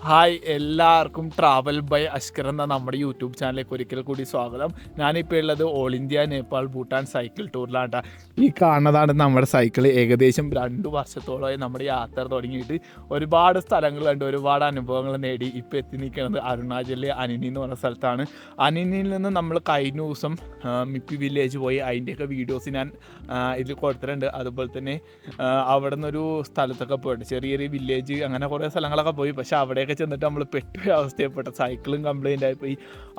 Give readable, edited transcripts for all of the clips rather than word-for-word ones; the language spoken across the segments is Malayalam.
ഹായ് എല്ലാവർക്കും ട്രാവൽ ബൈ അഷ്കർ എന്ന നമ്മുടെ യൂട്യൂബ് ചാനലിലേക്ക് ഒരിക്കൽ കൂടി സ്വാഗതം. ഞാനിപ്പോൾ ഉള്ളത് all India Nepal Bhutan cycle ടൂറിലാണ്. ഈ കാണുന്നതാണ് നമ്മുടെ സൈക്കിൾ. ഏകദേശം 2 വർഷത്തോളമായി നമ്മുടെ യാത്ര തുടങ്ങിയിട്ട് ഒരുപാട് സ്ഥലങ്ങൾ കണ്ട് ഒരുപാട് അനുഭവങ്ങൾ നേടി ഇപ്പോൾ എത്തി നിൽക്കുന്നത് അരുണാചലിലെ അനിനി എന്ന് പറഞ്ഞ സ്ഥലത്താണ്. അനിനിയിൽ നിന്ന് നമ്മൾ കഴിഞ്ഞ ദിവസം മിപ്പി വില്ലേജ് പോയി. അതിൻ്റെയൊക്കെ വീഡിയോസ് ഞാൻ ഇതിൽ കൊടുത്തിട്ടുണ്ട്. അതുപോലെ തന്നെ അവിടെ നിന്നൊരു സ്ഥലത്തൊക്കെ പോയിട്ട് ചെറിയൊരു വില്ലേജ് അങ്ങനെ കുറേ സ്ഥലങ്ങളൊക്കെ പോയി. പക്ഷെ അവിടെ ചെന്നിട്ട് നമ്മൾ പെട്ടുപോയ അവസ്ഥയപ്പെട്ട സൈക്കിളും കംപ്ലൈൻ്റ് ആയിപ്പോയി.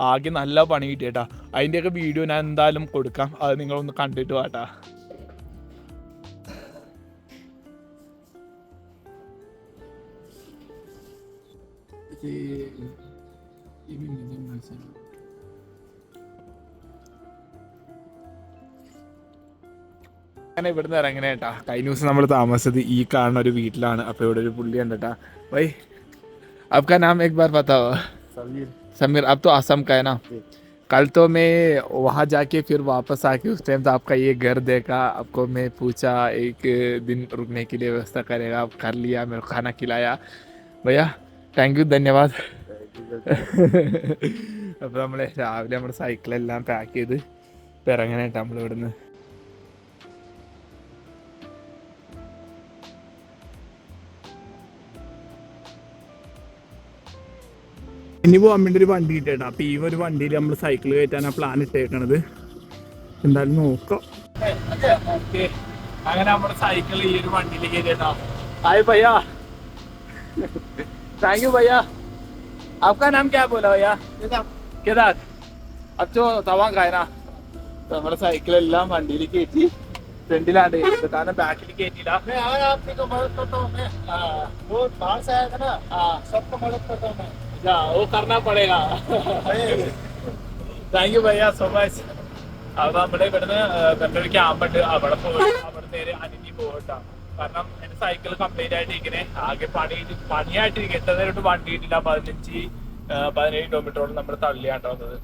ആകെ നല്ല പണി കിട്ടിയേട്ടാ. അതിൻ്റെയൊക്കെ വീഡിയോ ഞാൻ എന്തായാലും കൊടുക്കാം, അത് നിങ്ങളൊന്ന് കണ്ടിട്ട് വാട്ടാ. അങ്ങനെ ഇവിടുന്ന് ഇറങ്ങണേട്ടാ. കഴിഞ്ഞ ദിവസം നമ്മൾ താമസിച്ചത് ഈ കാണുന്ന ഒരു വീട്ടിലാണ്. അപ്പോൾ ഇവിടെ ഒരു പുള്ളി ഉണ്ടട്ടാ. വൈ आपका नाम एक बार बताओ. समीर. समीर, अब तो आसम का है ना. कल तो मैं वहाँ जाके फिर वापस आके उस टाइम तो आपका ये घर देखा. आपको मैं पूछा एक दिन रुकने के लिए व्यवस्था करेगा, आप कर लिया, मेरे को खाना खिलाया. भैया താങ്ക് യു, ധന്യവാദ്. അപ്പോൾ നമ്മൾ രാവിലെ നമ്മുടെ സൈക്കിളെല്ലാം പാക്ക് ചെയ്ത് ഇപ്പം ഇറങ്ങാനായിട്ട് നമ്മളിവിടുന്ന്. ഇനി പോകാൻ വേണ്ടി ഒരു വണ്ടി കിട്ടിയിട്ടാ. അപ്പം ഈ ഒരു വണ്ടിയിൽ നമ്മൾ സൈക്കിൾ കയറ്റാനാണ് പ്ലാൻ ഇട്ടേക്കണത്. എന്തായാലും നോക്കാം. അങ്ങനെ നമ്മുടെ സൈക്കിൾ ഈ ഒരു വണ്ടിയിൽ കയറ്റിയിട്ടാ. Hi bhaiya, thank you bhaiya. आपका नाम क्या बोला भैया? केदार. അച്ചോ തവാൻ കായനാ. നമ്മുടെ സൈക്കിളെല്ലാം വണ്ടിയിൽ കയറ്റി. ഫ്രണ്ടിലാണ് കാരണം ബാക്കിൽ കയറ്റിയില്ല. वो करना पड़ेगा. Thank you bhaiya so much. അത് നമ്മുടെ ഇവിടുന്ന് വെള്ളൊരു ക്യാമ്പുണ്ട്, അവിടെ പോയി അവിടെ നേരെ അനിനി പോകട്ടാ. കാരണം എന്റെ സൈക്കിൾ കംപ്ലൈന്റ് ആയിട്ടിരിക്കണേ. ആകെ പണിയായിട്ടിരിക്കും. എത്ര നേരം വണ്ടി കിട്ടില്ല. 15-17 കിലോമീറ്ററോളം നമ്മൾ തള്ളിയാട്ടോ വന്നത്.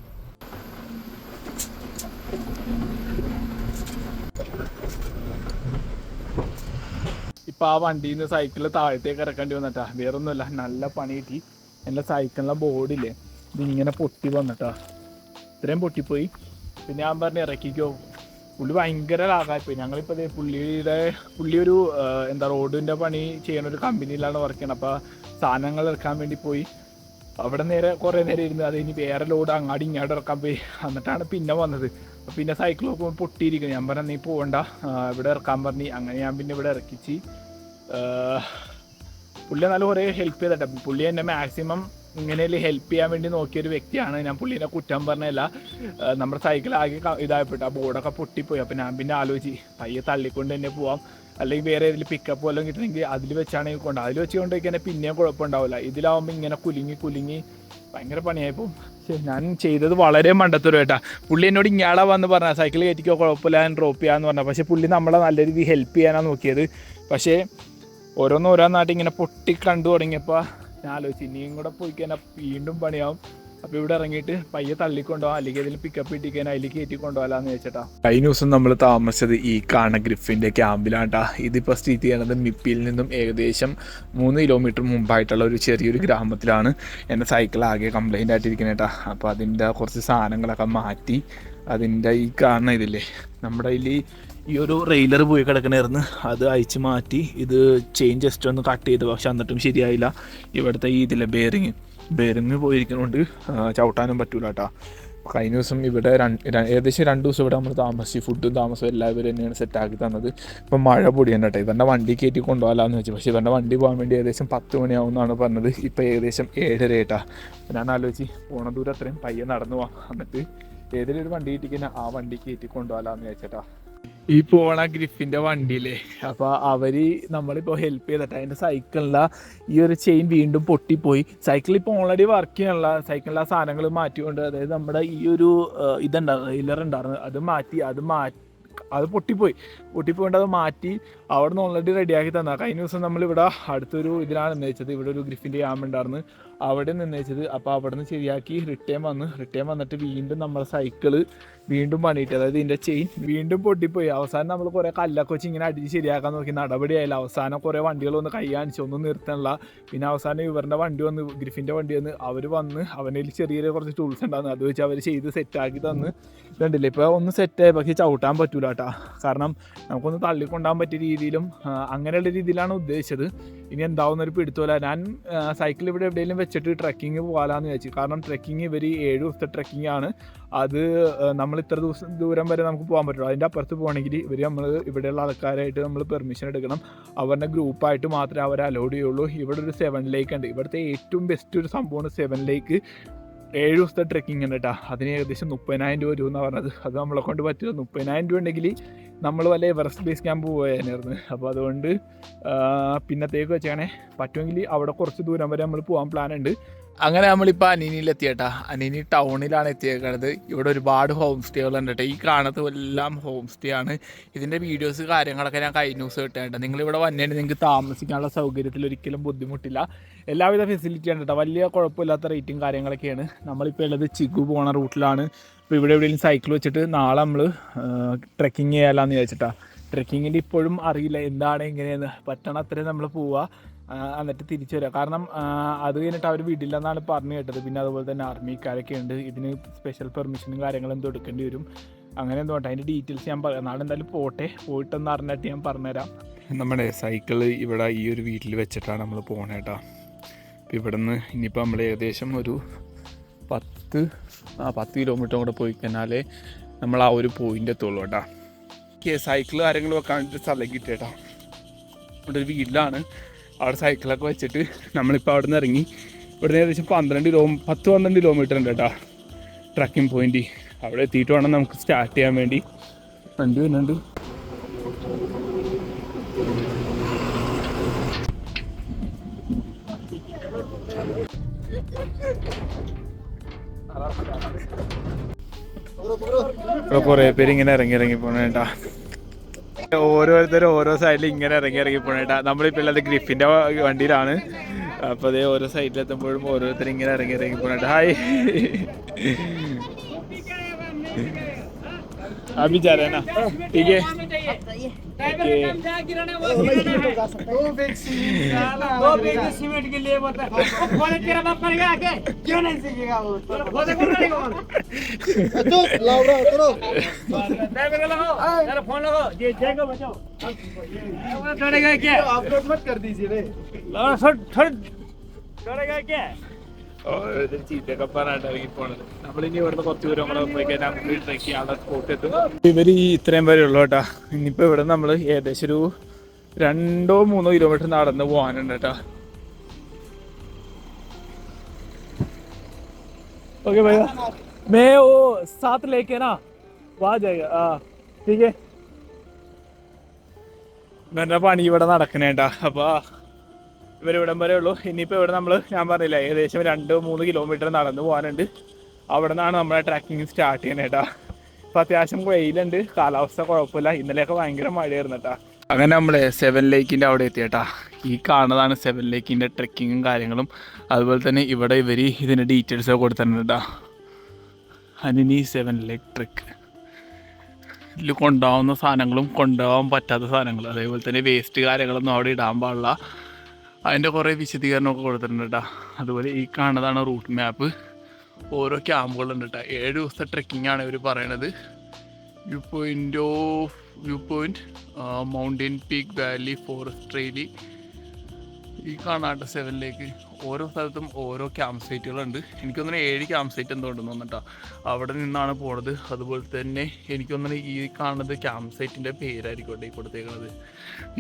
ഇപ്പൊ ആ വണ്ടിയിൽ നിന്ന് സൈക്കിളിൽ താഴത്തേക്ക് ഇറക്കേണ്ടി വന്നിട്ടാ. വേറൊന്നുമില്ല, നല്ല പണി കിട്ടി. എൻ്റെ സൈക്കിളിലെ ബോർഡില്ലേ ഇതിങ്ങനെ പൊട്ടി വന്നിട്ടാ. ഇത്രയും പൊട്ടിപ്പോയി. പിന്നെ ഞാൻ പറഞ്ഞ് ഇറക്കിക്കോ. പുള്ളി ഭയങ്കര ലാഗായിപ്പോയി. ഞങ്ങളിപ്പോൾ പുള്ളി ഒരു റോഡിൻ്റെ പണി ചെയ്യുന്ന ഒരു കമ്പനിയിലാണ് വർക്ക് ചെയ്യണത്. അപ്പോൾ സാധനങ്ങൾ ഇറക്കാൻ വേണ്ടി പോയി. അവിടെ കുറേ നേരം ഇരുന്ന് അത് ഇനി വേറെ ലോഡ് അങ്ങാടി ഇങ്ങോട്ട് ഇറക്കാൻ പോയി. എന്നിട്ടാണ് പിന്നെ വന്നത്. പിന്നെ സൈക്കിൾ നോക്കുമ്പോൾ പൊട്ടിയിരിക്കുന്നു. ഞാൻ പറഞ്ഞ നീ പോകണ്ട, ഇവിടെ ഇറക്കാൻ പറഞ്ഞു. അങ്ങനെ ഞാൻ പിന്നെ ഇവിടെ ഇറക്കിച്ച്. പുള്ളി നല്ല കുറേ ഹെൽപ്പ് ചെയ്തിട്ട്. പുള്ളി എന്നെ മാക്സിമം ഇങ്ങനെയല്ലേ ഹെൽപ്പ് ചെയ്യാൻ വേണ്ടി നോക്കിയൊരു വ്യക്തിയാണ്. ഞാൻ പുള്ളീനെ കുറ്റം പറഞ്ഞല്ല. നമ്മുടെ സൈക്കിൾ ആകെ ഇതായപ്പെട്ടു. ആ ബോർഡൊക്കെ പൊട്ടിപ്പോയി. അപ്പോൾ ഞാൻ പിന്നെ ആലോചിച്ച് പയ്യെ തള്ളിക്കൊണ്ട് തന്നെ പോവാം, അല്ലെങ്കിൽ വേറെ ഏതെങ്കിലും പിക്കപ്പ് വല്ലതും കിട്ടണമെങ്കിൽ അതിൽ വെച്ചാണെങ്കിൽ കൊണ്ട് അതിൽ വെച്ച് കൊണ്ടുപോയി പിന്നെയും കുഴപ്പമുണ്ടാവില്ല. ഇതിലാവുമ്പോൾ ഇങ്ങനെ കുലുങ്ങി ഭയങ്കര പണിയായിപ്പോൾ. ഞാൻ ചെയ്തത് വളരെ മണ്ടത്തരം കേട്ടാ. പുള്ളി എന്നോട് ഇങ്ങാളാ വന്ന് പറഞ്ഞ സൈക്കിൾ കയറ്റിക്കോ, കുഴപ്പമില്ല, ഞാൻ ഡ്രോപ്പ് ചെയ്യാമെന്ന് പറഞ്ഞാൽ. പക്ഷേ പുള്ളി നമ്മളെ നല്ല രീതിയിൽ ഹെൽപ്പ് ചെയ്യാനാണ് നോക്കിയത്. പക്ഷേ ഓരോന്നായിട്ട് ഇങ്ങനെ പൊട്ടി കണ്ടു തുടങ്ങിയപ്പോൾ ഞാൻ ആലോചിച്ച് ഇനിയും കൂടെ പോയി കഴിഞ്ഞാൽ വീണ്ടും പണിയാവും. അപ്പോൾ ഇവിടെ ഇറങ്ങിയിട്ട് പയ്യെ തള്ളിക്കൊണ്ടുപോകാം, അല്ലെങ്കിൽ അതിൽ പിക്കപ്പ് ഇട്ടിക്കാൻ അതിൽ കയറ്റി കൊണ്ടുപോകാമെന്ന് വെച്ചിട്ടാ. കഴിഞ്ഞ ദിവസം നമ്മൾ താമസിച്ചത് ഈ കാണ ഗ്രിഫിൻ്റെ ക്യാമ്പിലാണ്ടാ. ഇതിപ്പോൾ സ്ഥിതി ചെയ്യണത് മിപ്പിയിൽ നിന്നും ഏകദേശം 3 കിലോമീറ്റർ മുമ്പായിട്ടുള്ള ഒരു ചെറിയൊരു ഗ്രാമത്തിലാണ്. എൻ്റെ സൈക്കിൾ ആകെ കംപ്ലൈൻ്റ് ആയിട്ടിരിക്കണേട്ടാ. അപ്പോൾ അതിൻ്റെ കുറച്ച് സാധനങ്ങളൊക്കെ മാറ്റി അതിൻ്റെ ഈ കാണുന്ന ഇതില്ലേ നമ്മുടെ ഇതിൽ ഈ ഒരു റെയിലർ പോയി കിടക്കണമായിരുന്നു, അത് അയച്ച് മാറ്റി. ഇത് ചെയിൻ ജസ്റ്റ് ഒന്ന് കട്ട് ചെയ്ത്, പക്ഷെ എന്നിട്ടും ശരിയായില്ല. ഇവിടുത്തെ ഈ ഇതില്ലേ ബെയറിങ് പോയിരിക്കുന്നതുകൊണ്ട് ചവിട്ടാനും പറ്റൂല കേട്ടോ. കഴിഞ്ഞ ദിവസം ഇവിടെ ഏകദേശം 2 ദിവസം ഇവിടെ നമ്മൾ താമസിച്ച് ഫുഡും താമസവും എല്ലാവരും തന്നെയാണ് സെറ്റാക്കി തന്നത്. ഇപ്പം മഴ പൊടിയാണ് കേട്ടോ. ഇവൻ്റെ വണ്ടി കയറ്റി കൊണ്ടുപോകാമെന്ന് വെച്ചു. പക്ഷേ ഇവൻ്റെ വണ്ടി പോകാൻ വേണ്ടി ഏകദേശം 10 മണിയാവുമെന്നാണ് പറഞ്ഞത്. ഇപ്പോൾ ഏകദേശം 7:30 കേട്ടാ. ഞാൻ ആലോചിച്ച് പോണ ദൂരം അത്രയും പയ്യെ നടന്നു പോവാം, എന്നിട്ട് ഏതെങ്കിലും ഒരു വണ്ടി കിട്ടിക്കുന്ന ആ വണ്ടി കയറ്റി കൊണ്ടുപോകാമെന്ന് വെച്ചിട്ടാ. ഈ പോണ ഗ്രിഫിൻ്റെ വണ്ടിയില്ലേ, അപ്പോൾ അവർ നമ്മളിപ്പോൾ ഹെൽപ്പ് ചെയ്തിട്ട് അതിൻ്റെ സൈക്കിളിലെ ഈ ഒരു ചെയിൻ വീണ്ടും പൊട്ടിപ്പോയി. സൈക്കിൾ ഇപ്പോൾ ഓൾറെഡി വർക്ക് ചെയ്യാനുള്ള സൈക്കിളിലെ സാധനങ്ങൾ മാറ്റിക്കൊണ്ട്, അതായത് നമ്മുടെ ഈ ഒരു ഇതുണ്ടായിരുന്നു, റെയിലർ ഉണ്ടായിരുന്നു, അത് പൊട്ടിപ്പോയിട്ട് അത് മാറ്റി അവിടെ നിന്ന് ഓൾറെഡി റെഡിയാക്കി തന്നാൽ. കഴിഞ്ഞ ദിവസം നമ്മളിവിടെ അടുത്തൊരു ഇതിലാണ് നിർണ്ണയിച്ചത്. ഇവിടെ ഒരു ഗ്രിഫിൻ്റെ ക്യാമ്പ് ഉണ്ടായിരുന്നു, അവിടെ നിർണ്ണയിച്ചത്. അപ്പോൾ അവിടെ നിന്ന് ശരിയാക്കി റിട്ടേൺ വന്നിട്ട് വീണ്ടും നമ്മുടെ സൈക്കിള് വീണ്ടും പണിയിട്ട്, അതായത് ഇതിൻ്റെ ചെയിൻ വീണ്ടും പൊട്ടിപ്പോയി. അവസാനം നമ്മൾ കുറേ കല്ലൊക്കെ വെച്ച് ഇങ്ങനെ അടിച്ച് ശരിയാക്കാൻ നോക്കി, നടപടിയായില്ല. അവസാനം കുറേ വണ്ടികൾ വന്ന് കൈ കാണിച്ചു, ഒന്നും നിർത്തണില്ല. പിന്നെ അവസാനം ഇവരുടെ വണ്ടി വന്ന്, ഗ്രിഫിൻ്റെ വണ്ടി വന്ന്, അവർ വന്ന് അവനിൽ ചെറിയ കുറച്ച് ടൂൾസ് ഉണ്ടായിരുന്നു, അത് വെച്ച് അവർ ചെയ്ത് സെറ്റാക്കി തന്ന്. ഇതുണ്ടല്ലേ ഇപ്പോൾ ഒന്ന് സെറ്റായി, പക്ഷേ ചവിട്ടാൻ പറ്റൂല കേട്ടോ. കാരണം നമുക്കൊന്ന് തള്ളിക്കൊണ്ടാൻ പറ്റിയ രീതിയിലും അങ്ങനെയുള്ള രീതിയിലാണ് ഉദ്ദേശിച്ചത്. ഇനി എന്താവുന്നൊരു പിടുത്തമില്ല. ഞാൻ സൈക്കിൾ ഇവിടെ എവിടെയെങ്കിലും വെച്ചിട്ട് ട്രക്കിങ് പോകാമെന്ന് വിചാരിച്ചു. കാരണം ട്രക്കിങ് ഇവർ 7 ദിവസത്തെ ട്രക്കിംഗ് ആണ്. അത് നമ്മൾ ഇത്ര ദൂരം വരെ നമുക്ക് പോകാൻ പറ്റുള്ളൂ. അതിൻ്റെ അപ്പുറത്ത് പോകണമെങ്കിൽ നമ്മൾ ഇവിടെയുള്ള ആൾക്കാരായിട്ട് നമ്മൾ പെർമിഷൻ എടുക്കണം. അവരുടെ ഗ്രൂപ്പായിട്ട് മാത്രമേ അവരെ അലോഡ് ചെയ്യുള്ളൂ. ഇവിടെ ഒരു 7 ലേക്ക് ഉണ്ട്. ഇവിടുത്തെ ഏറ്റവും ബെസ്റ്റ് ഒരു സംഭവമാണ് 7 ലേക്ക്. 7 ദിവസത്തെ ട്രക്കിംഗ് ഉണ്ട് കേട്ടോ. അതിന് ഏകദേശം 30,000 രൂപ വരുമെന്നാണ് പറഞ്ഞത്. അത് നമ്മളെ കൊണ്ട് പറ്റില്ല. 30,000 രൂപ ഉണ്ടെങ്കിൽ നമ്മൾ വല്ല എവറസ്റ്റ് ബേസ് ക്യാമ്പ് പോയായിരുന്നു. അപ്പോൾ അതുകൊണ്ട് പിന്നത്തേക്ക് വെച്ചാണേ പറ്റുമെങ്കിൽ അവിടെ കുറച്ച് ദൂരം വരെ നമ്മൾ പോകാൻ പ്ലാൻ ഉണ്ട്. അങ്ങനെ നമ്മളിപ്പോൾ അനീനിയിലെത്തിയേട്ടാ. അനീനി ടൗണിലാണ് എത്തിയേക്കുന്നത്. ഇവിടെ ഒരുപാട് ഹോം സ്റ്റേകളുണ്ട് കേട്ടോ. ഈ കാണുന്നത് എല്ലാം ഹോം സ്റ്റേ ആണ്. ഇതിൻ്റെ വീഡിയോസ് കാര്യങ്ങളൊക്കെ ഞാൻ കഴിഞ്ഞ ദിവസം ഇട്ടേട്ടോ. നിങ്ങളിവിടെ വന്നേണ്ടി നിങ്ങൾക്ക് താമസിക്കാനുള്ള സൗകര്യത്തിൽ ഒരിക്കലും ബുദ്ധിമുട്ടില്ല. എല്ലാവിധ ഫെസിലിറ്റിയാണ് കേട്ടോ. വലിയ കുഴപ്പമില്ലാത്ത റേറ്റും കാര്യങ്ങളൊക്കെയാണ്. നമ്മളിപ്പോൾ ഉള്ളത് ചിഗു പോണ റൂട്ടിലാണ്. അപ്പോൾ ഇവിടെ എവിടെയെങ്കിലും സൈക്കിൾ വെച്ചിട്ട് നാളെ നമ്മൾ ട്രെക്കിങ് ചെയ്യാമെന്ന് വിചാരിച്ചിട്ടാണ്. ട്രെക്കിങ്ങിൻ്റെ ഇപ്പോഴും അറിയില്ല എന്താണ് എങ്ങനെയെന്ന്. പറ്റണ അത്രയും നമ്മൾ പോവുക, എന്നിട്ട് തിരിച്ചു വരിക. കാരണം അത് കഴിഞ്ഞിട്ട് അവർ വിടില്ലെന്നാണ് പറഞ്ഞു കേട്ടത്. പിന്നെ അതുപോലെ തന്നെ ആർമിക്കാരൊക്കെ ഉണ്ട്. ഇതിന് സ്പെഷ്യൽ പെർമിഷനും കാര്യങ്ങളും എന്തോ എടുക്കേണ്ടി വരും. അങ്ങനെ എന്തോ ഉണ്ട്. അതിൻ്റെ ഡീറ്റെയിൽസ് ഞാൻ പറയാം. നാളെ എന്തായാലും പോയിട്ടെന്ന് അറിഞ്ഞിട്ട് ഞാൻ പറഞ്ഞുതരാം. നമ്മുടെ സൈക്കിള് ഇവിടെ ഈ ഒരു വീട്ടിൽ വെച്ചിട്ടാണ് നമ്മൾ പോകണേട്ടാ. അപ്പോൾ ഇവിടെ നിന്ന് ഇനിയിപ്പോൾ നമ്മൾ ഏകദേശം ഒരു 10 കിലോമീറ്റർ കൂടെ പോയി കഴിഞ്ഞാലേ നമ്മൾ ആ ഒരു പോയിൻ്റ് എത്തുള്ളൂ കേട്ടോ. സൈക്കിൾ കാര്യങ്ങൾ വെക്കാൻ വേണ്ടിയിട്ട് സ്ഥലം കിട്ടിയേട്ടാ. ഇവിടെ ഒരു വീട്ടിലാണ്. അവിടെ സൈക്കിളൊക്കെ വെച്ചിട്ട് നമ്മളിപ്പോൾ അവിടെ നിന്ന് ഇറങ്ങി. ഇവിടുന്ന് ഏകദേശം 10-12 കിലോമീറ്റർ ഉണ്ട് കേട്ടോ ട്രക്കിംഗ് പോയിന്റ്. അവിടെ എത്തിയിട്ട് വേണം നമുക്ക് സ്റ്റാർട്ട് ചെയ്യാൻ വേണ്ടി. വണ്ടി വരുന്നുണ്ട്. ഇപ്പോൾ കുറേ പേര് ഇങ്ങനെ ഇറങ്ങി പോണേട്ടാ. ഓരോരുത്തരും ഓരോ സൈഡിൽ ഇങ്ങനെ ഇറങ്ങി പോണേട്ടാ. നമ്മളിപ്പോൾ ഉള്ളത് ഗ്രിഫിൻ്റെ വണ്ടിയിലാണ്. അപ്പോൾ അതേ ഓരോ സൈഡിലെത്തുമ്പോഴും ഓരോരുത്തരും ഇങ്ങനെ ഇറങ്ങി പോണേട്ടാ. ഹായ് अभी जा रहे हैं ना, ठीक है। सीमेंट के लिए तेरा बाप करेगा आके क्यों नहीं सीखेगा वो फोन लगाओ ये जाएगा बचाओ डरेगा क्या अपलोड मत कर दीजिए रे डरेगा क्या ചീറ്റൊക്കെ പറഞ്ഞിട്ട് ഇറങ്ങി പോണത്. നമ്മളിനി ഇവിടുന്ന് കുറച്ച് ദൂരം കൂടെ പോയി കഴിഞ്ഞാൽ നമുക്ക് ട്രെക്ക് ചെയ്യാനുള്ള സ്പോട്ട് എത്തും. ഇവർ ഇത്രയും വരെ ഉള്ളൂ കേട്ടോ. ഇനിയിപ്പോൾ ഇവിടെ നമ്മൾ ഏകദേശം ഒരു 2-3 കിലോമീറ്റർ നടന്ന് പോകാനുണ്ട് കേട്ടോ. ओके भैया मैं वो साथ लेके ना वहाँ जाएगा ठीक है. എൻ്റെ പണി ഇവിടെ നടക്കണേട്ടാ. അപ്പോൾ ഇവരിവിടം വരെ ഉള്ളൂ. ഇനിയിപ്പോൾ ഇവിടെ നമ്മൾ ഞാൻ പറഞ്ഞില്ല ഏകദേശം 2-3 കിലോമീറ്റർ നടന്ന് പോകാനുണ്ട്. അവിടെ നിന്നാണ് നമ്മളെ ട്രക്കിങ് സ്റ്റാർട്ട് ചെയ്യണേട്ടാ. അപ്പോൾ അത്യാവശ്യം വെയിലുണ്ട്, കാലാവസ്ഥ കുഴപ്പമില്ല. ഇന്നലെയൊക്കെ ഭയങ്കര മഴയായിരുന്നു കേട്ടോ. അങ്ങനെ നമ്മൾ 7 ലേക്കിൻ്റെ അവിടെ എത്തിയേട്ടാ. ഈ കാണുന്നതാണ് 7 ലേക്കിൻ്റെ ട്രെക്കിങ്ങും കാര്യങ്ങളും. അതുപോലെ തന്നെ ഇവിടെ ഇവർ ഇതിൻ്റെ ഡീറ്റെയിൽസൊക്കെ കൊടുത്തിട്ടുണ്ട് കേട്ടോ. അനിനി 7 ലേക്ക് ട്രെക്ക്. ഇതിൽ കൊണ്ടുപോകുന്ന സാധനങ്ങളും കൊണ്ടുപോകാൻ പറ്റാത്ത സാധനങ്ങളും അതേപോലെ തന്നെ വേസ്റ്റ് കാര്യങ്ങളൊന്നും അവിടെ ഇടാൻ പാടില്ല. അതിൻ്റെ കുറേ വിശദീകരണമൊക്കെ കൊടുത്തിട്ടുണ്ട് കേട്ടോ. അതുപോലെ ഈ കാണുന്നതാണ് റൂട്ട് മാപ്പ്. ഓരോ ക്യാമ്പുകളുണ്ട് കേട്ടോ. 7 ദിവസത്തെ ട്രെക്കിംഗ് ആണ് ഇവർ പറയണത്. View point mountain peak valley forest ട്രെയിലി. ഈ കാണാട്ടോ 7 ലേക്ക്. ഓരോ സ്ഥലത്തും ഓരോ ക്യാമ്പ് സൈറ്റുകളുണ്ട്. എനിക്കൊന്നും 7 ക്യാമ്പ് സൈറ്റ് എന്തോ ഉണ്ടെന്ന് തോന്നിട്ടോ. അവിടെ നിന്നാണ് പോണത്. അതുപോലെ തന്നെ എനിക്കൊന്നും ഈ കാണുന്നത് ക്യാമ്പ് സൈറ്റിൻ്റെ പേരായിരിക്കും ഈ കൊടുത്തേക്കുന്നത്.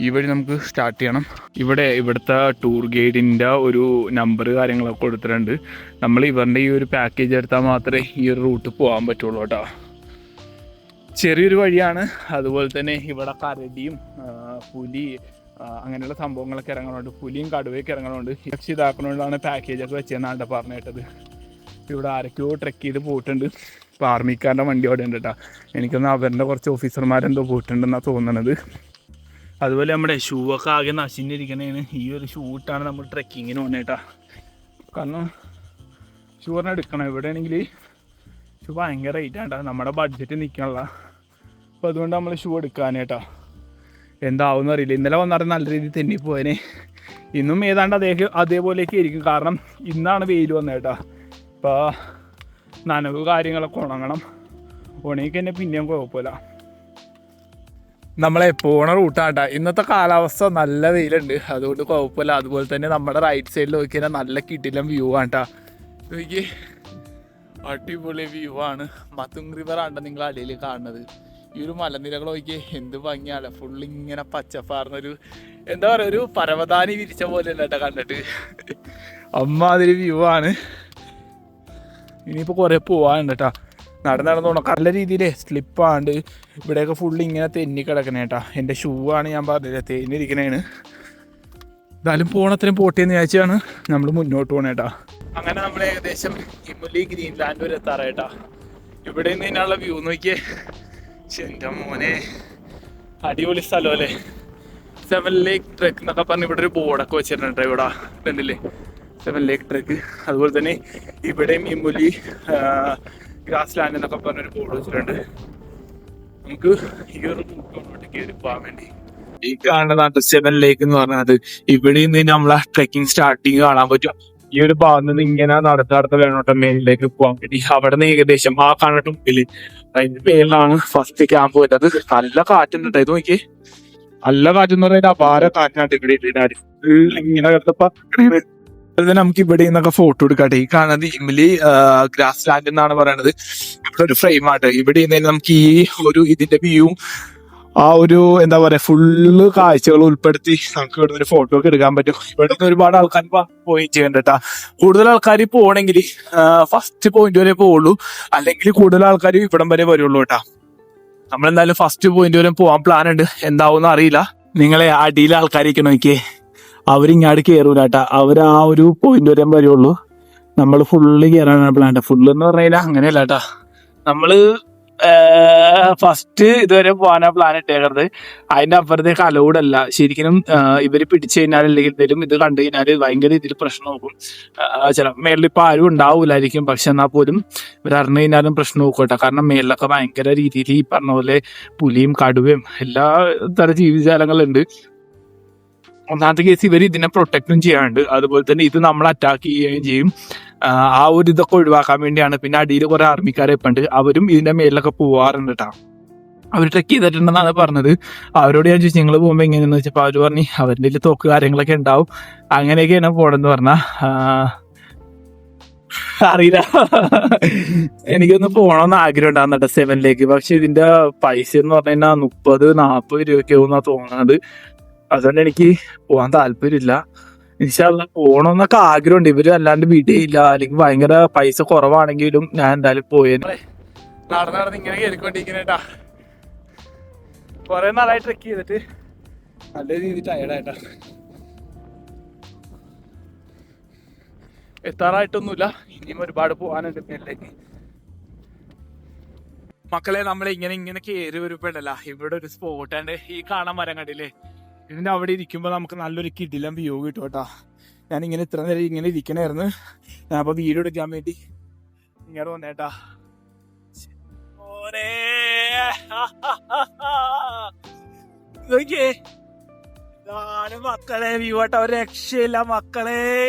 ഈ വഴി നമുക്ക് സ്റ്റാർട്ട് ചെയ്യണം. ഇവിടുത്തെ ടൂർ ഗൈഡിൻ്റെ ഒരു നമ്പർ കാര്യങ്ങളൊക്കെ കൊടുത്തിട്ടുണ്ട്. നമ്മൾ ഇവരുടെ ഈ ഒരു പാക്കേജ് എടുത്താൽ മാത്രമേ ഈ ഒരു റൂട്ട് പോകാൻ പറ്റുള്ളൂ കേട്ടോ. ചെറിയൊരു വഴിയാണ്. അതുപോലെ തന്നെ ഇവിടെ കരടിയും പുലി അങ്ങനെയുള്ള സംഭവങ്ങളൊക്കെ ഇറങ്ങണുണ്ട്. പുലിയും കടുവയൊക്കെ ഇറങ്ങണുണ്ട്. ഇതാക്കണോണ്ടാണ് പാക്കേജൊക്കെ വെച്ചതെന്നാണ് പറഞ്ഞു കേട്ടത്. ഇവിടെ ആരൊക്കെയോ ട്രെക്ക് ചെയ്ത് പോയിട്ടുണ്ട്. ഇപ്പോൾ ആർമിക്കാരുടെ വണ്ടി അവിടെ ഉണ്ട് കേട്ടോ. എനിക്കൊന്ന് അവരുടെ കുറച്ച് ഓഫീസർമാരെന്തോ പോയിട്ടുണ്ടെന്നാണ് തോന്നണത്. അതുപോലെ നമ്മുടെ ഷൂ ഒക്കെ ആകെ നശിഞ്ഞിരിക്കണേണ്. ഈ ഒരു ഷൂ ഇട്ടാണ് നമ്മൾ ട്രെക്കിങ്ങിന് പോകണേട്ടാ. കാരണം ഷൂ പറഞ്ഞാൽ എടുക്കണം. ഇവിടെ ആണെങ്കിൽ ഷൂ ഭയങ്കര റേറ്റ് ആട്ടാ, നമ്മുടെ ബഡ്ജറ്റ് നിൽക്കാനുള്ള. അപ്പോൾ അതുകൊണ്ട് നമ്മൾ ഷൂ എടുക്കാനേട്ടാ. എന്താവും അറിയില്ല. ഇന്നലെ വന്നാലും നല്ല രീതിയിൽ തെന്നിപ്പോയനെ. ഇന്നും ഏതാണ്ട് അതേപോലെയൊക്കെ ആയിരിക്കും. കാരണം ഇന്നാണ് വെയിൽ വന്നേട്ടാ. ഇപ്പോൾ നനവ് കാര്യങ്ങളൊക്കെ ഉണങ്ങണം. ഉണങ്ങിക്ക് തന്നെ പിന്നെയും കുഴപ്പമില്ല. നമ്മളെ പോണ റൂട്ടാട്ടാ. ഇന്നത്തെ കാലാവസ്ഥ നല്ല വെയിലുണ്ട്, അതുകൊണ്ട് കുഴപ്പമില്ല. അതുപോലെ തന്നെ നമ്മുടെ റൈറ്റ് സൈഡിൽ നോക്കിയാൽ നല്ല കിടിലം വ്യൂ ആട്ടാ. നോക്കി അടിപൊളി വ്യൂ ആണ്. മത്തുങ് റിവർ ആണ് നിങ്ങൾ അടിയിൽ കാണുന്നത്. ഈ ഒരു മലനിരകൾ നോക്കി എന്ത് ഭംഗിയാണ്. ഫുള്ളിങ്ങനെ പച്ചപ്പാർന്നൊരു എന്താ പറയുക, ഒരു പരവതാനി വിരിച്ച പോലെ അല്ല കേട്ടോ കണ്ടിട്ട്. അമ്മാതിരി വ്യൂ ആണ്. ഇനിയിപ്പോൾ കുറേ പോവാനുണ്ട് കേട്ടോ. നടന്നു നല്ല രീതിയിൽ സ്ലിപ്പാണ്ട് ഇവിടെയൊക്കെ ഫുള്ള് ഇങ്ങനെ തെന്നി കിടക്കണേ കേട്ടോ. എൻ്റെ ഷൂ ആണ് ഞാൻ പറഞ്ഞില്ല തെന്നിരിക്കണേണ്. എന്തായാലും പോണത്രയും പോട്ടിയെന്ന് വിചാരിച്ചാണ് നമ്മൾ മുന്നോട്ട് പോകണേട്ടാ. അങ്ങനെ നമ്മൾ ഏകദേശം ഇമുലി ഗ്രീൻലാൻഡ് വരെ എത്താറേട്ടാ. ഇവിടെ നിന്ന് ഇതിനുള്ള വ്യൂ നോക്കിയേ. എൻ്റെ മോനെ അടിപൊളി സ്ഥലമല്ലേ. 7 ലേക്ക് ട്രെക്ക് എന്നൊക്കെ പറഞ്ഞ് ഇവിടെ ഒരു ബോർഡൊക്കെ വെച്ചിട്ടുണ്ട്. ഇവിടെ കണ്ടില്ലേ 7 ലേക്ക് ട്രെക്ക്. അതുപോലെ തന്നെ ഇവിടെയും ഇമുലി ഗ്രാസ് ലാൻഡ് എന്നൊക്കെ പറഞ്ഞൊരു ബോർഡ് വെച്ചിട്ടുണ്ട്. നമുക്ക് ഈ ഒരു റൂട്ടിലോട്ട് കയറി പോകാൻ വേണ്ടി. ഈ കാണുന്നതാണ് 7 ലേക്ക് എന്ന് പറഞ്ഞത്. ഇവിടെ നിന്ന് നമ്മളെ ട്രെക്കിംഗ് സ്റ്റാർട്ടിങ് കാണാൻ പറ്റും. ഈ ഒരു ഭാഗത്ത് നിന്ന് ഇങ്ങനെ നടത്തടുത്ത് വേണോട്ടെ മേലിലേക്ക് പോകാൻ വേണ്ടി. അവിടെ നിന്ന് ഏകദേശം ആ കാണട്ടെ മുമ്പിൽ അതിന്റെ മേലിലാണ് ഫസ്റ്റ് ക്യാമ്പ് വരുന്നത്. നല്ല കാറ്റുണ്ട്. ഇത് നോക്കിയേ, നല്ല കാറ്റെന്ന് പറയുന്നത് അപാര കാറ്റാണ് ഇവിടെ ഇങ്ങനെ കിടന്നപ്പോ. അതുപോലെ നമുക്ക് ഇവിടെ നിന്നൊക്കെ ഫോട്ടോ എടുക്കാട്ടെ. ഈ കാണുന്നത് ഇമിലി ഗ്രാസ് ലാൻഡ് എന്നാണ് പറയുന്നത്. ഇവിടെ ഒരു ഫ്രെയിം ആട്ടെ. ഇവിടെ നിന്ന് നമുക്ക് ഈ ഒരു ഇതിന്റെ വ്യൂവും ആ ഒരു എന്താ പറയാ ഫുള്ള് കാഴ്ചകൾ ഉൾപ്പെടുത്തി നമുക്ക് ഇവിടെ ഒരു ഫോട്ടോ ഒക്കെ എടുക്കാൻ പറ്റും. ഇവിടെ നിന്ന് ഒരുപാട് ആൾക്കാർ പോയി ചെയ്യണ്ടട്ടാ. കൂടുതൽ ആൾക്കാർ പോകണമെങ്കിൽ ഫസ്റ്റ് പോയിന്റ് വരെ പോവുള്ളൂ, അല്ലെങ്കിൽ കൂടുതൽ ആൾക്കാർ ഇവിടം വരെ വരുള്ളൂ കേട്ടാ. നമ്മളെന്തായാലും ഫസ്റ്റ് പോയിന്റ് വരെ പോകാൻ പ്ലാൻ ഉണ്ട്. എന്താവുമെന്ന് അറിയില്ല. നിങ്ങളെ അടിയിലെ ആൾക്കാരൊക്കെ നോക്കിയേ, അവരിങ്ങാട് കയറൂല കേട്ടാ. അവർ ആ ഒരു പോയിന്റ് വരെ വരുള്ളൂ. നമ്മൾ ഫുള്ള് കയറാനാണ് പ്ലാൻ. ഫുള്ള് എന്ന് പറഞ്ഞാൽ അങ്ങനെയല്ല കേട്ടാ. നമ്മള് ഫസ്റ്റ് ഇതുവരെ പോകാനാ പ്ലാൻ ഇട്ടേക്കുന്നത്. അതിന്റെ അപ്പുറത്തേക്ക് അലൗഡ് അല്ല ശരിക്കും. ഇവര് പിടിച്ചു കഴിഞ്ഞാൽ അല്ലെങ്കിൽ എന്തെങ്കിലും ഇത് കണ്ടു കഴിഞ്ഞാൽ ഭയങ്കര രീതിയിൽ പ്രശ്നം നോക്കും. ചില മേളിൽ ഇപ്പൊ ആരും ഉണ്ടാവൂലായിരിക്കും, പക്ഷെ എന്നാൽ പോലും ഇവർ അറിഞ്ഞു കഴിഞ്ഞാലും പ്രശ്നം നോക്കും കേട്ടോ. കാരണം മേളിലൊക്കെ ഭയങ്കര രീതിയിൽ ഈ പറഞ്ഞ പോലെ പുലിയും കടുവയും എല്ലാ തരം ജീവിജാലങ്ങളുണ്ട്. ഒന്നാമത്തെ കേസ് ഇവർ ഇതിനെ പ്രൊട്ടക്റ്റും ചെയ്യാറുണ്ട്. അതുപോലെ തന്നെ ഇത് നമ്മൾ അറ്റാക്ക് ചെയ്യുകയും ചെയ്യും. ആ ഒരു ഇതൊക്കെ ഒഴിവാക്കാൻ വേണ്ടിയാണ്. പിന്നെ അടിയിൽ കുറെ ആർമിക്കാരെ ഇപ്പം ഉണ്ട്. അവരും ഇതിന്റെ മേലിലൊക്കെ പോവാറുണ്ട് കേട്ടോ. അവർ ട്രെക്ക് ചെയ്തിട്ടുണ്ടെന്നാണ് പറഞ്ഞത്. അവരോട് ഞാൻ ചോദിച്ചു നിങ്ങൾ പോകുമ്പോൾ എങ്ങനെയാണെന്ന് വെച്ചപ്പോൾ അവർ പറഞ്ഞു അവരുടെ ഇതിൽ തോക്ക് കാര്യങ്ങളൊക്കെ ഉണ്ടാവും, അങ്ങനെയൊക്കെയാണ് പോണെന്ന് പറഞ്ഞാൽ. അറിയില്ല, എനിക്കൊന്ന് പോകണമെന്ന് ആഗ്രഹം ഉണ്ടാകുന്നുണ്ട് 7 ലേക്ക്. പക്ഷെ ഇതിന്റെ പൈസ എന്ന് പറഞ്ഞു കഴിഞ്ഞാൽ 30-40 രൂപയ്ക്ക് ആവുന്നാ തോന്നുന്നത്. അതുകൊണ്ട് എനിക്ക് പോകാൻ താല്പര്യമില്ല. ഇൻഷാല്ലാ പോകണമെന്നൊക്കെ ആഗ്രഹമുണ്ട്. ഇവര് അല്ലാണ്ട് വിടയില്ല, അല്ലെങ്കിൽ ഭയങ്കര പൈസ കുറവാണെങ്കിലും ഞാൻ എന്തായാലും പോയേനെ. നടന്ന് ഇങ്ങനെ കയറിക്കൊണ്ടിരിക്കണേട്ടാ. കുറെ നാളായി ട്രെക്ക് ചെയ്തിട്ട് നല്ല രീതിയിൽ ടയർഡായിട്ടാ. എത്താറായിട്ടൊന്നുമില്ല, ഇനിയും ഒരുപാട് പോകാനുണ്ട് മേലേക്ക്. മക്കളെ നമ്മളെ ഇങ്ങനെ കയറി വരുമ്പോഴല്ല ഇവിടെ ഒരു സ്പോട്ടുണ്ട്. ഈ കാണാൻ മരം കണ്ടില്ലേ, ഇതിന്റെ അവിടെ ഇരിക്കുമ്പോൾ നമുക്ക് നല്ലൊരു കിടിലം വ്യൂ കിട്ടും കേട്ടോ. ഞാനിങ്ങനെ ഇത്ര നേരം ഇങ്ങനെ ഇരിക്കണായിരുന്നു. ഞാൻ അപ്പൊ വീഡിയോ എടുക്കാൻ വേണ്ടി ഇങ്ങനെ വന്നേട്ടാ. നോക്കിയേ മക്കളെ വ്യൂ ആട്ടോ, ഒരു രക്ഷയില്ല മക്കളെ.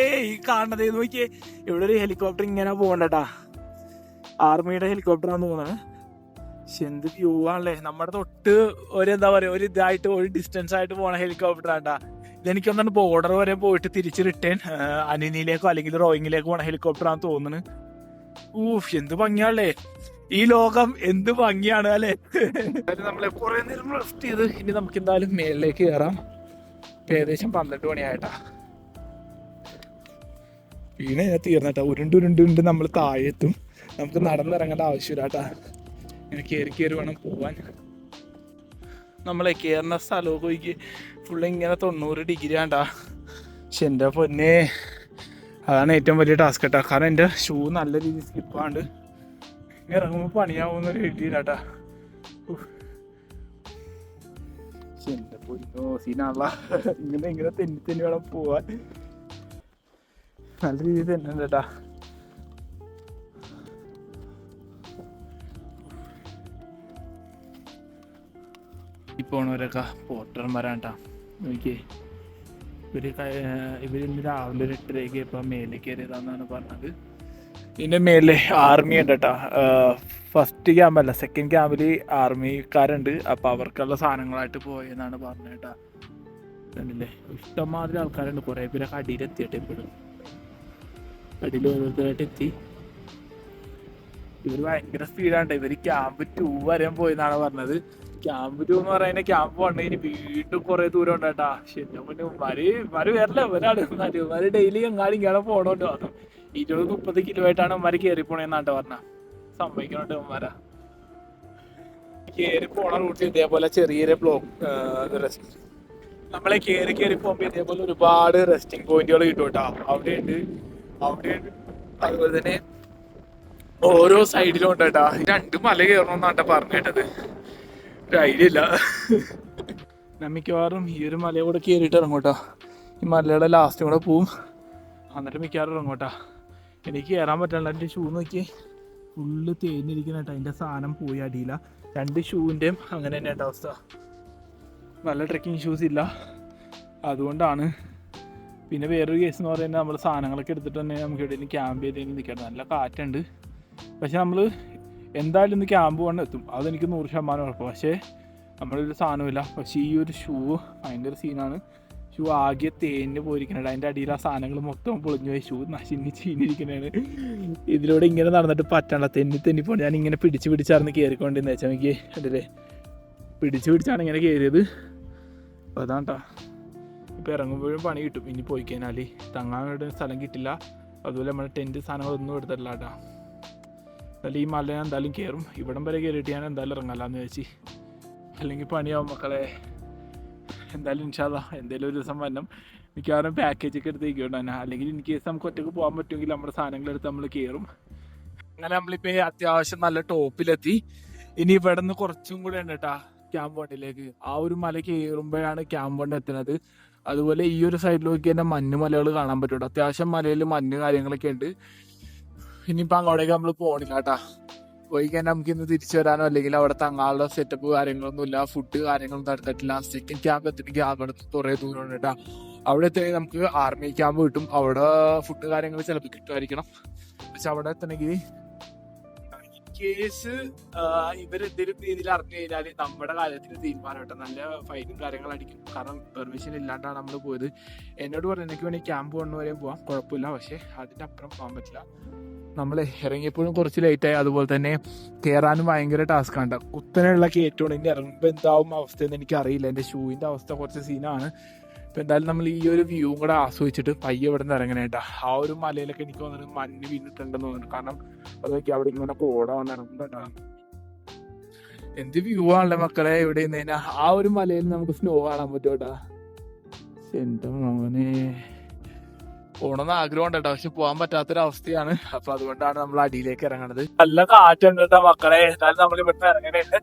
ഈ കാണുന്നത് നോക്കിയേ, ഇവിടെ ഒരു ഹെലികോപ്റ്റർ ഇങ്ങനെ പോകണ്ടട്ടാ. ആർമിയുടെ ഹെലികോപ്റ്ററാന്ന് തോന്നുന്നത്. പക്ഷെ എന്ത് വ്യൂ ആണല്ലേ. നമ്മുടെ തൊട്ട് ഒരു എന്താ പറയാ ഒരു ഇതായിട്ട് ഒരു ഡിസ്റ്റൻസ് ആയിട്ട് പോണ ഹെലികോപ്റ്റർ ആണ്ടാ. ഇതെനിക്കൊന്നാണ് ബോർഡർ വരെ പോയിട്ട് തിരിച്ച് റിട്ടേൺ അനിനിയിലേക്കോ അല്ലെങ്കിൽ റോയിങ്ങിലേക്കോ പോണ ഹെലികോപ്റ്റർ ആണെന്ന് തോന്നുന്നു. ഊഫ് എന്ത് ഭംഗിയാണല്ലേ ഈ ലോകം, എന്ത് ഭംഗിയാണ് അല്ലെ. നമ്മളെ കുറെ നേരം റെസ്റ്റ് ചെയ്ത് ഇനി നമുക്ക് എന്തായാലും മേളിലേക്ക് കയറാം. ഏകദേശം 12 മണിയായിട്ടാ. പിന്നെ തീർന്നട്ടാ. ഉരുണ്ട് നമ്മൾ താഴെ എത്തും. നമുക്ക് നടന്നിറങ്ങേണ്ട ആവശ്യമില്ല കേട്ടാ. ഇങ്ങനെ കയറി വേണം പോവാൻ. നമ്മളെ കയറുന്ന സ്ഥലമൊക്കെ പോയിക്ക് ഫുള്ള് ഇങ്ങനെ 90 ഡിഗ്രി ആണ്ടാ. പക്ഷെ എൻ്റെ പൊന്നെ അതാണ് ഏറ്റവും വലിയ ടാസ്ക് കേട്ടാ. കാരണം എൻ്റെ ഷൂ നല്ല രീതിയിൽ സ്ലിപ്പാണ്ട് ഇറങ്ങുമ്പോൾ പണിയാവുന്നൊരു രീതിയിലാട്ടാ. എൻ്റെ പൊന്നോ സീനാണല്ല. ഇങ്ങനെ തെന്നി വേണം പോവാൻ. നല്ല രീതിയിൽ തന്നെ കേട്ടാ. പോണവരൊക്കെ പോർട്ടർമാരാണ്ടാ നോക്കിയേ. ഇവരിന്ന് രാവിലെ ഒരു 8:30 ഇപ്പം മേലെ കയറിയതാന്നാണ് പറഞ്ഞത്. ഇതിൻ്റെ മേലെ ആർമി ഉണ്ട് കേട്ടോ. ഫസ്റ്റ് ക്യാമ്പല്ല, സെക്കൻഡ് ക്യാമ്പിൽ ആർമിക്കാരുണ്ട്. അപ്പോൾ അവർക്കുള്ള സാധനങ്ങളായിട്ട് പോയെന്നാണ് പറഞ്ഞത് കേട്ടോ. കണ്ടില്ലേ, ഇഷ്ടംമാതിരി ആൾക്കാരുണ്ട്. കുറേ പേരൊക്കെ അടിയിലെത്തിയിട്ട് ഇപ്പോഴും അടിയിൽ ഓരോരുത്തരായിട്ട് എത്തി. ഇവർ ഭയങ്കര സ്പീഡാണ്. ഇവർ ക്യാമ്പ് 2 വരെ പോയെന്നാണ് പറഞ്ഞത്. ക്യാമ്പ് 2 എന്ന് പറയുന്നത് ക്യാമ്പ് 1 ഇനി വീണ്ടും കുറെ ദൂരം ഉണ്ട് കേട്ടാ. ശരി മുന്നേ ഉമ്മാര് വരില്ല, ഇവരാണ് ഡെയിലി എങ്ങാനും ഇങ്ങനെ പോണോട്ടോ. 20-30 കിലോ ആയിട്ടാണ് ഉമ്മാര് കയറി പോണേന്നാട്ടോ പറഞ്ഞ. സംഭവിക്കണോട്ടോ ഉമ്മാരാ കയറി പോണ റൂട്ടിൽ ഇതേപോലെ ചെറിയൊരു ബ്ലോക്ക് നമ്മളെ കയറി പോകുമ്പോ ഇതേപോലെ ഒരുപാട് റെസ്റ്റിംഗ് പോയിന്റുകൾ കിട്ടും കേട്ടോ. അവിടെയുണ്ട്. അതുപോലെ തന്നെ ഓരോ സൈഡിലും ഉണ്ട് കേട്ടാ. 2 മല കയറണമെന്നാട്ടോ പറഞ്ഞു കേട്ടത്. ഒരു ഐഡിയ ഇല്ല. ഞാൻ മിക്കവാറും ഈ ഒരു മലയെ കൂടെ കയറിയിട്ട് ഇറങ്ങോട്ടാ. ഈ മലയുടെ ലാസ്റ്റ് കൂടെ പോവും. എന്നിട്ട് മിക്കവാറും ഇറങ്ങോട്ടാ. എനിക്ക് കയറാൻ പറ്റില്ല. എൻ്റെ ഷൂ നോക്കി ഫുള്ള് തേഞ്ഞിരിക്കുന്ന കേട്ടോ. അതിൻ്റെ സാധനം പോയി അടിയില്ല. 2 ഷൂവിൻ്റെയും അങ്ങനെ തന്നെ കേട്ടോ അവസ്ഥ. നല്ല ട്രെക്കിങ് ഷൂസ് ഇല്ല, അതുകൊണ്ടാണ്. പിന്നെ വേറൊരു കേസ് എന്ന് പറയുന്നത് നമ്മൾ സാധനങ്ങളൊക്കെ എടുത്തിട്ട് തന്നെ നമുക്ക് എവിടെയെങ്കിലും ക്യാമ്പ് ചെയ്തേലും നിൽക്കണം. നല്ല കാറ്റുണ്ട്. പക്ഷെ നമ്മൾ എന്തായാലും ഇന്ന് ക്യാമ്പ് കൊണ്ട് എത്തും, അതെനിക്ക് 100% ഉറപ്പ്. പക്ഷേ നമ്മളൊരു സാധനമില്ല. പക്ഷേ ഈ ഒരു ഷൂ ഭയങ്കര സീനാണ്. ഷൂ ആകെ തേഞ്ഞ് പോയിരിക്കുന്നുണ്ട്. അതിൻ്റെ അടിയിൽ ആ സാധനങ്ങൾ മൊത്തം പൊളിഞ്ഞു പോയി. ഷൂ ചീഞ്ഞിരിക്കുന്നതാണ്. ഇതിലൂടെ ഇങ്ങനെ നടന്നിട്ട് പറ്റണ്ട. തെന്നി പോകണം. ഞാൻ ഇങ്ങനെ പിടിച്ചാർന്ന് കയറിക്കൊണ്ടിരുന്ന വെച്ചാൽ എനിക്ക് അതില്ലേ പിടിച്ചാണ് ഇങ്ങനെ കയറിയത്. അപ്പോൾ അതാണ്ടാ. ഇപ്പോൾ ഇറങ്ങുമ്പോഴും പണി കിട്ടും. ഇനി പോയി കഴിഞ്ഞാൽ തങ്ങാൻ സ്ഥലം കിട്ടില്ല. അതുപോലെ നമ്മുടെ ടെൻറ്റ് സാധനങ്ങളൊന്നും എടുത്തിട്ടില്ല കേട്ടോ. എന്തായാലും ഈ മല ഞാൻ എന്തായാലും കയറും. ഇവിടം വരെ കയറിയിട്ട് ഞാൻ എന്തായാലും ഇറങ്ങാമെന്ന് വെച്ച്. അല്ലെങ്കിൽ പണിയാവും മക്കളെ. എന്തായാലും ഇൻഷാല്ലാ എന്തെങ്കിലും ഒരു ദിവസം വരണം. മിക്കവാറും പാക്കേജൊക്കെ എടുത്ത് വയ്ക്കുന്നുണ്ട്. അല്ലെങ്കിൽ ഇൻ കേസ് നമുക്ക് ഒറ്റയ്ക്ക് പോകാൻ പറ്റുമെങ്കിൽ നമ്മുടെ സാധനങ്ങളെടുത്ത് നമ്മൾ കയറും. അങ്ങനെ നമ്മളിപ്പോൾ അത്യാവശ്യം നല്ല ടോപ്പിലെത്തി. ഇനി ഇവിടെ നിന്ന് കുറച്ചും കൂടെ ഉണ്ട് കേട്ടാ ക്യാമ്പ് 1ലേക്ക്. ആ ഒരു മല കയറുമ്പോഴാണ് ക്യാമ്പ് 1 എത്തുന്നത്. അതുപോലെ ഈ ഒരു സൈഡിൽ നോക്കി തന്നെ മലകൾ കാണാൻ പറ്റും. അത്യാവശ്യം മലയിൽ മഞ്ഞ് കാര്യങ്ങളൊക്കെ ഉണ്ട്. ഇനിയിപ്പോൾ അങ്ങോട്ടേക്ക് നമ്മൾ പോകണില്ല കേട്ടാ. പോയി കഴിഞ്ഞാൽ നമുക്ക് ഇന്ന് തിരിച്ചു വരാനോ അല്ലെങ്കിൽ അവിടെ തങ്ങാനുള്ള സെറ്റപ്പ് കാര്യങ്ങളൊന്നും ഇല്ല. ഫുഡ് കാര്യങ്ങളൊന്നും നടത്തിയിട്ടില്ല. സെക്കൻഡ് ക്യാമ്പ് എത്തണമെങ്കിൽ അവിടെ കുറേ ദൂരമുണ്ട് കേട്ടോ. അവിടെ എത്തണമെങ്കിൽ നമുക്ക് ആർമി ക്യാമ്പ് കിട്ടും. അവിടെ ഫുഡ് കാര്യങ്ങൾ ചിലപ്പോൾ കിട്ടുമായിരിക്കണം. പക്ഷെ അവിടെ എത്തണമെങ്കിൽ കേസ് ഇവരെന്തെങ്കിലും രീതിയിൽ അറിഞ്ഞു കഴിഞ്ഞാൽ നമ്മുടെ കാര്യത്തിന് തീരുമാനം കേട്ടോ. നല്ല ഫൈനും കാര്യങ്ങളടിക്കും. കാരണം പെർമിഷൻ ഇല്ലാണ്ടാണ് നമ്മൾ പോയത്. എന്നോട് പറഞ്ഞു എനിക്ക് വേണമെങ്കിൽ ക്യാമ്പ് 1 വരെ പോകാം, കുഴപ്പമില്ല. പക്ഷേ അതിൻ്റെ അപ്പുറം പോകാൻ പറ്റില്ല. നമ്മൾ ഇറങ്ങിയപ്പോഴും കുറച്ച് ലേറ്റായി. അതുപോലെ തന്നെ കയറാനും ഭയങ്കര ടാസ്ക്കാണ്. കുത്തനെയുള്ള കയറ്റമാണ്. ഇനി ഇറങ്ങുമ്പോൾ എന്താവും അവസ്ഥയെന്ന് എനിക്കറിയില്ല. എൻ്റെ ഷൂവിൻ്റെ അവസ്ഥ കുറച്ച് സീനാണ്. ഇപ്പം എന്തായാലും നമ്മൾ ഈ ഒരു വ്യൂ കൂടെ ആസ്വദിച്ചിട്ട് പയ്യെ ഇവിടെ നിന്ന് ഇറങ്ങണേട്ടാ. ആ ഒരു മലയിലൊക്കെ എനിക്ക് തോന്നുന്നത് മഞ്ഞ് വീണിട്ടുണ്ടെന്ന് തോന്നുന്നു. കാരണം അതൊക്കെ അവിടെ ഇങ്ങനെ കോട വന്ന് ഇറങ്ങുമ്പോട്ടാ. എന്ത് വ്യൂ ആണല്ലേ മക്കളെ ഇവിടെ നിന്ന് കഴിഞ്ഞാൽ. ആ ഒരു മലയിൽ നമുക്ക് സ്നോ കാണാൻ പറ്റുമോട്ടാ. എൻ്റെ മോനെ പോണമെന്ന് ആഗ്രഹം ഉണ്ട് കേട്ടോ. പക്ഷെ പോകാൻ പറ്റാത്തൊരവസ്ഥയാണ്. അപ്പൊ അതുകൊണ്ടാണ് നമ്മൾ അടിയിലേക്ക് ഇറങ്ങണത്. നല്ല കാറ്റുണ്ട് കേട്ടോ മക്കളെ. എന്നാലും നമ്മൾ ഇവിടുന്ന് ഇറങ്ങണേണ്ട്.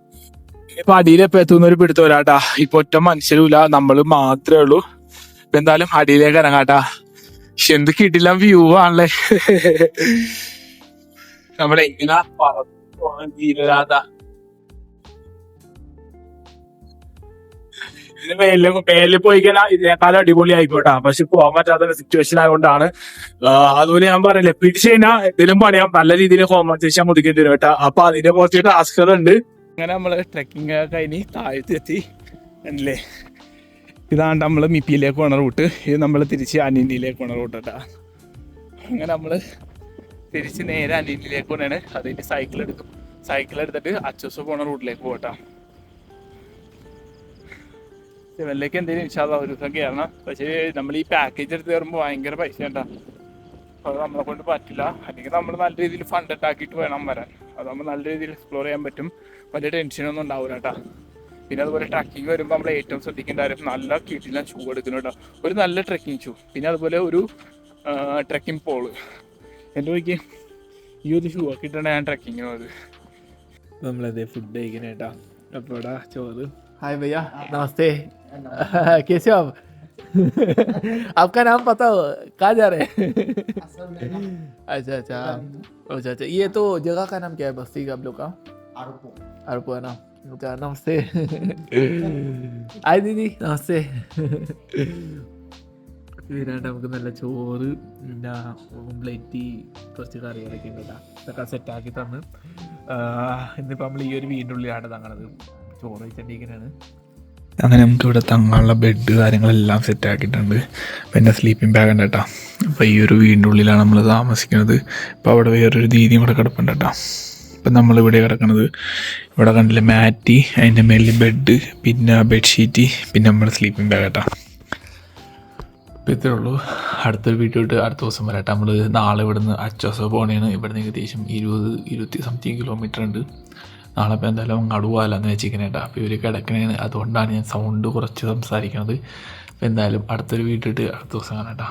ഇപ്പൊ അടിയിലെപ്പോ എത്തുന്നൊരു പിടുത്തോലാട്ടാ. ഇപ്പൊ ഒറ്റ മനുഷ്യരുമില്ല, നമ്മൾ മാത്രമേ ഉള്ളൂ. ഇപ്പൊ എന്തായാലും അടിയിലേക്ക് ഇറങ്ങാട്ടാ. പക്ഷെ എന്ത് കിട്ടില്ല വ്യൂ ആണല്ലേ. നമ്മളെങ്ങനെ തീരാതാ. മേലിൽ പോയി കഴിഞ്ഞാൽ ഇതിനേക്കാളും അടിപൊളി ആയിക്കോട്ടാ. പക്ഷെ പോകാൻ പറ്റാത്ത സിറ്റുവേഷൻ ആയതുകൊണ്ടാണ്. അതുപോലെ ഞാൻ പറയില്ലേ, പിടിച്ചു കഴിഞ്ഞാൽ എന്തെങ്കിലും പണിയാം. നല്ല രീതിയിൽ കോമ്പൻസേഷൻ ഒതുക്കി തരും കേട്ടാ. അപ്പൊ അതിന്റെ കുറച്ച് ടാസ്കുകളുണ്ട്. അങ്ങനെ നമ്മള് ട്രെക്കിംഗ് ഒക്കെ കഴിഞ്ഞ് താഴത്തെത്തി. അല്ലേ, ഇതാണ് നമ്മള് മിപ്പിയിലേക്ക് പോണ റൂട്ട്. ഇത് നമ്മൾ തിരിച്ച് അനിയനിലേക്ക് പോണ റൂട്ട് കേട്ടാ. അങ്ങനെ നമ്മള് തിരിച്ച് നേരെ അനിയനിലേക്ക് പോണാണ്. അതിന് സൈക്കിൾ എടുത്തിട്ട് അച്ചൂസ് പോണ റൂട്ടിലേക്ക് പോകട്ടാ. സെവനിലേക്ക് എന്തെങ്കിലും ഇൻഷാല്ലാ ഒരു ദിവസം കയറണം. പക്ഷേ നമ്മൾ ഈ പാക്കേജ് എടുത്ത് കയറുമ്പോൾ ഭയങ്കര പൈസ ഉണ്ടാ. അത് നമ്മളെ കൊണ്ട് പറ്റില്ല. അല്ലെങ്കിൽ നമ്മൾ നല്ല രീതിയിൽ ഫണ്ട് ഉണ്ടാക്കിയിട്ട് വേണം വരാൻ. അതാകുമ്പോൾ നല്ല രീതിയിൽ എക്സ്പ്ലോർ ചെയ്യാൻ പറ്റും. വലിയ ടെൻഷനൊന്നും ഉണ്ടാവില്ല കേട്ടോ. പിന്നെ അതുപോലെ ട്രക്കിങ് വരുമ്പോൾ നമ്മൾ ഏറ്റവും ശ്രദ്ധിക്കേണ്ട കാര്യം നല്ല കീട്ടില്ല ഷൂ എടുക്കണം കേട്ടോ. ഒരു നല്ല ട്രക്കിംഗ് ഷൂ, പിന്നെ അതുപോലെ ഒരു ട്രക്കിംഗ് പോള്. എൻ്റെ നോക്കി ഈ ഒരു ഷൂ ഒക്കെ ഇട്ടാണ് ഞാൻ ട്രക്കിങ്ങിന് പോയത്. നമ്മളതേ ഫുഡ് കഴിക്കണേ കേട്ടോ. അപ്പോൾ ഇവിടെ ചോറ്. ഹായ് भैया, नमस्ते. कैसे हो आप? आपका नाम पता हो? कहाँ जा रहे हैं? अच्छा. ये तो जगह का नाम क्या है बस्ती का आप लोग का? अरपो है ना. നമസ്തേ. ഹായ് ദീദി, നമസ്തേ. ഇതിനായിട്ട് നമുക്ക് നല്ല ചോറ്, പിന്നെ ഓംലെറ്റ്, കുറച്ച് കറികളൊക്കെ ഉണ്ട് കേട്ടോ. ഇതൊക്കെ സെറ്റാക്കി തന്ന് ഇന്നിപ്പോൾ നമ്മൾ ഈ ഒരു വീടിൻ്റെ ഉള്ളിലാണ് തങ്ങണത്. ചോറ് വെച്ചിട്ടിരിക്കുന്നതാണ്. അങ്ങനെ നമുക്ക് ഇവിടെ തങ്ങാനുള്ള ബെഡ് കാര്യങ്ങളെല്ലാം സെറ്റാക്കിയിട്ടുണ്ട്. പിന്നെ സ്ലീപ്പിംഗ് ബാഗ് ഉണ്ട് കേട്ടോ. അപ്പോൾ ഈ ഒരു വീടിൻ്റെ ഉള്ളിലാണ് നമ്മൾ താമസിക്കുന്നത്. അപ്പോൾ അവിടെ വേറൊരു ദീദിയും കൂടെ കിടപ്പുണ്ട് കേട്ടോ. ഇപ്പം നമ്മളിവിടെ കിടക്കുന്നത്, ഇവിടെ കണ്ടില്ലേ മാറ്റി, അതിൻ്റെ മേലിൽ ബെഡ്, പിന്നെ ബെഡ്ഷീറ്റ്, പിന്നെ നമ്മുടെ സ്ലീപ്പിംഗ് ബാഗ് കേട്ടോ. അപ്പോൾ ഇത്രേ ഉള്ളൂ. അടുത്തൊരു വീഡിയോ ഇട്ട് അടുത്ത ദിവസം വരാം. നമ്മൾ നാളെ ഇവിടുന്ന് അച്ചോസ പോകണേണ്. ഇവിടുന്ന് ഏകദേശം 20 കിലോമീറ്റർ ഉണ്ട്. നാളെ ഇപ്പോൾ എന്തായാലും അങ്ങോട്ട് പോകാമെന്ന് വെച്ചിരിക്കുന്നത് കേട്ടോ. അപ്പോൾ ഇവർ കിടക്കണേന്, അതുകൊണ്ടാണ് ഞാൻ സൗണ്ട് കുറച്ച് സംസാരിക്കുന്നത്. അപ്പോൾ എന്തായാലും അടുത്തൊരു വീഡിയോ ഇട്ട് അടുത്ത ദിവസം കാണാം കേട്ടോ.